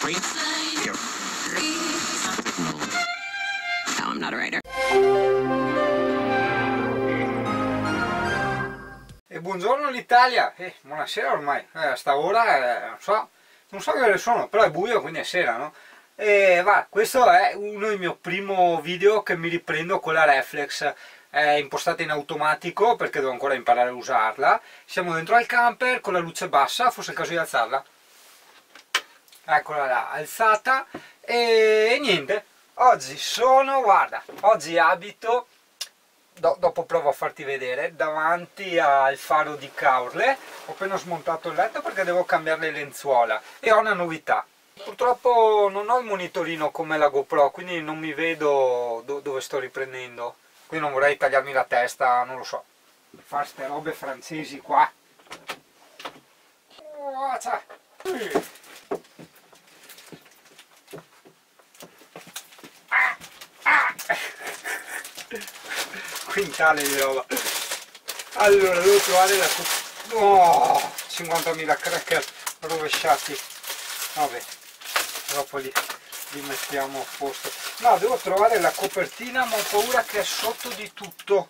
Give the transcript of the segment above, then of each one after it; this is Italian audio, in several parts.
No, I'm not a writer. E buongiorno l'Italia, buonasera ormai, a sta ora non so che ore sono, però è buio quindi è sera, no? E va, questo è uno dei miei primi video che mi riprendo con la reflex, è impostata in automatico perché devo ancora imparare a usarla. Siamo dentro al camper con la luce bassa, forse è il caso di alzarla. Eccola là, alzata e niente, oggi oggi abito, dopo provo a farti vedere, davanti al faro di Caorle. Ho appena smontato il letto perché devo cambiare le lenzuola e ho una novità. Purtroppo non ho il monitorino come la GoPro, quindi non mi vedo dove sto riprendendo, quindi non vorrei tagliarmi la testa, non lo so, fare ste robe francesi qua. Quintale di roba. Allora devo trovare la 50.000 cracker rovesciati, vabbè, dopo li mettiamo a posto. No, devo trovare la copertina, ma ho paura che è sotto di tutto,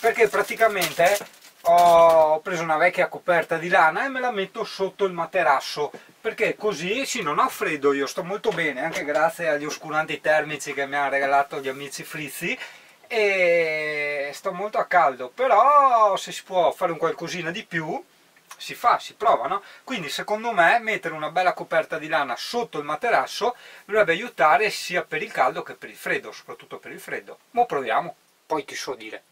perché praticamente ho preso una vecchia coperta di lana e me la metto sotto il materasso, perché così sì, non ho freddo, io sto molto bene, anche grazie agli oscuranti termici che mi hanno regalato gli amici Frizzi, e sto molto a caldo. Però se si può fare un qualcosina di più si fa, si prova, no? Quindi secondo me mettere una bella coperta di lana sotto il materasso dovrebbe aiutare sia per il caldo che per il freddo, soprattutto per il freddo. Ma proviamo, poi ti so dire.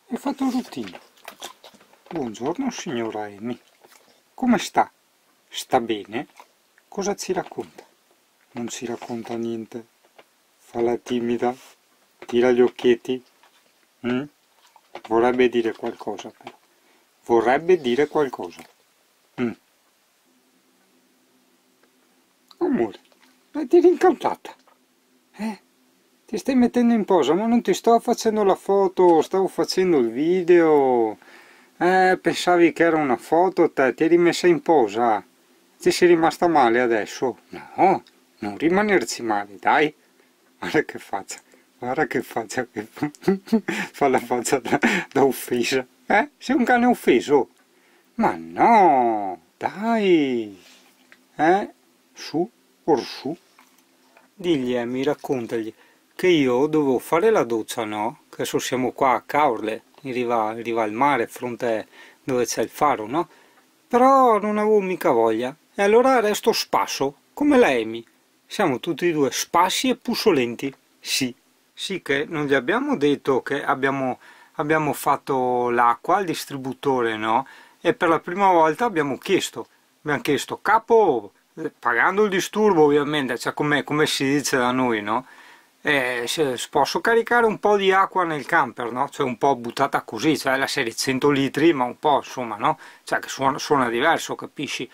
Hai fatto routine. Buongiorno signora Amy. Come sta? Sta bene? Cosa ci racconta? Non ci racconta niente. Fa la timida. Tira gli occhietti. Vorrebbe dire qualcosa però. Vorrebbe dire qualcosa. Amore, ma ti rincautata? Ti stai mettendo in posa, ma non ti sto facendo la foto, stavo facendo il video. Pensavi che era una foto te, ti eri messa in posa. Ti sei rimasta male adesso? No, non rimanerci male, dai. Guarda che faccia, che fa la faccia da offesa. Sei un cane offeso? Ma no, dai. Su, orsù. Digli, mi raccontagli che io dovevo fare la doccia, no? Che adesso siamo qua a Caorle, in riva al mare, fronte dove c'è il faro, no? Però non avevo mica voglia, e allora resto spasso, come la Amy. Siamo tutti e due spassi e pussolenti. Sì, che non gli abbiamo detto che abbiamo fatto l'acqua al distributore, no? E per la prima volta abbiamo chiesto capo, pagando il disturbo ovviamente, cioè come si dice da noi, no? Posso caricare un po' di acqua nel camper, no? Cioè un po' buttata così, cioè la serie 100 litri, ma un po' insomma, no? Cioè che suona diverso, capisci?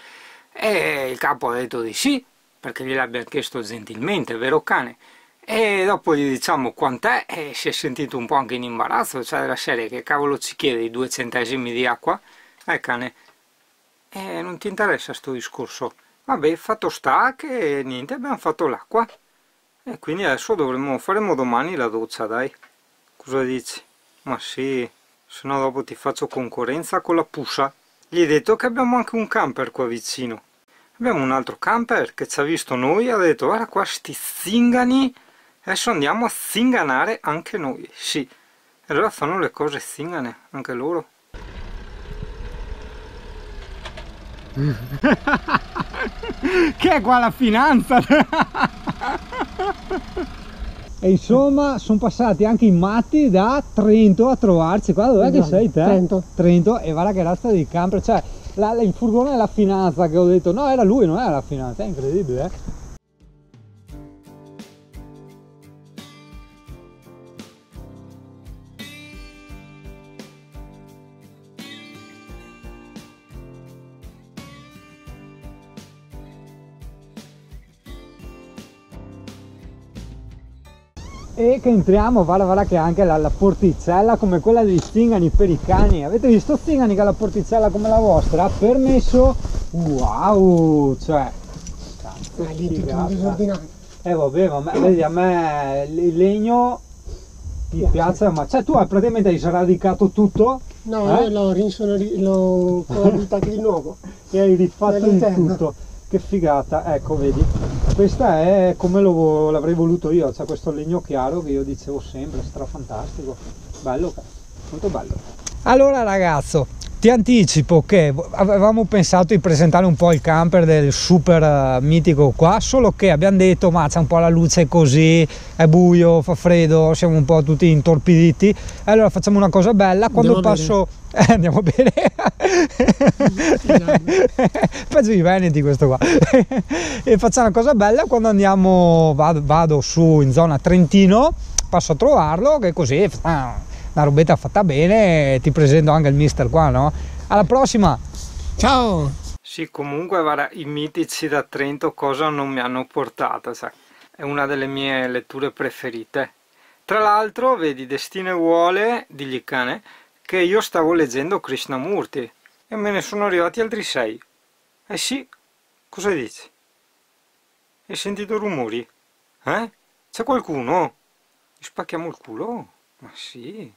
E il capo ha detto di sì, perché gliel'abbiamo chiesto gentilmente, vero cane? E dopo gli diciamo quant'è e si è sentito un po' anche in imbarazzo, cioè della serie che cavolo ci chiede i 2 centesimi di acqua? Cane, non ti interessa sto discorso? Vabbè, fatto sta che niente, abbiamo fatto l'acqua. E quindi adesso faremo domani la doccia, dai. Cosa dici? Ma sì, se no dopo ti faccio concorrenza con la pussa. Gli hai detto che abbiamo anche un camper qua vicino. Abbiamo un altro camper che ci ha visto noi, ha detto guarda qua sti zingani, adesso andiamo a zinganare anche noi. Sì, e allora fanno le cose zingane anche loro. Che è qua la finanza? E insomma sono passati anche i matti da Trento a trovarci qua. Dov'è che sei te? Trento, e guarda che razza di camper, cioè il furgone della finanza, che ho detto no, era lui, non era la finanza, è incredibile, E che entriamo, guarda che anche la porticella come quella degli Stingani per i cani. Avete visto Stingani che ha la porticella come la vostra? Permesso? Wow, cioè lì tutto un disordinato. vabbè, ma vedi, a me il legno mi piace, ma cioè tu praticamente hai sradicato tutto? No, io l'ho coabitato di nuovo. E hai rifatto il tutto. Che figata, ecco vedi, questa è come l'avrei voluto io, c'è questo legno chiaro che io dicevo sempre, strafantastico, bello, molto bello. Allora ragazzo, ti anticipo che avevamo pensato di presentare un po' il camper del super mitico qua, solo che abbiamo detto ma c'è un po' la luce così, è buio, fa freddo, siamo un po' tutti intorpiditi, allora facciamo una cosa bella, quando andiamo passo... andiamo bene. Peggio i veneti questo qua. E facciamo una cosa bella, quando andiamo, vado su in zona Trentino, passo a trovarlo, che così una robetta fatta bene, ti presento anche il mister qua, no? Alla prossima! Ciao! Sì, comunque guarda, i mitici da Trento cosa non mi hanno portato, sai? È una delle mie letture preferite. Tra l'altro, vedi, Destino e Vuole di Licane, che io stavo leggendo Krishnamurti e me ne sono arrivati altri 6. Eh sì, cosa dici? Hai sentito rumori? Eh? C'è qualcuno? Gli spacchiamo il culo? Ma sì.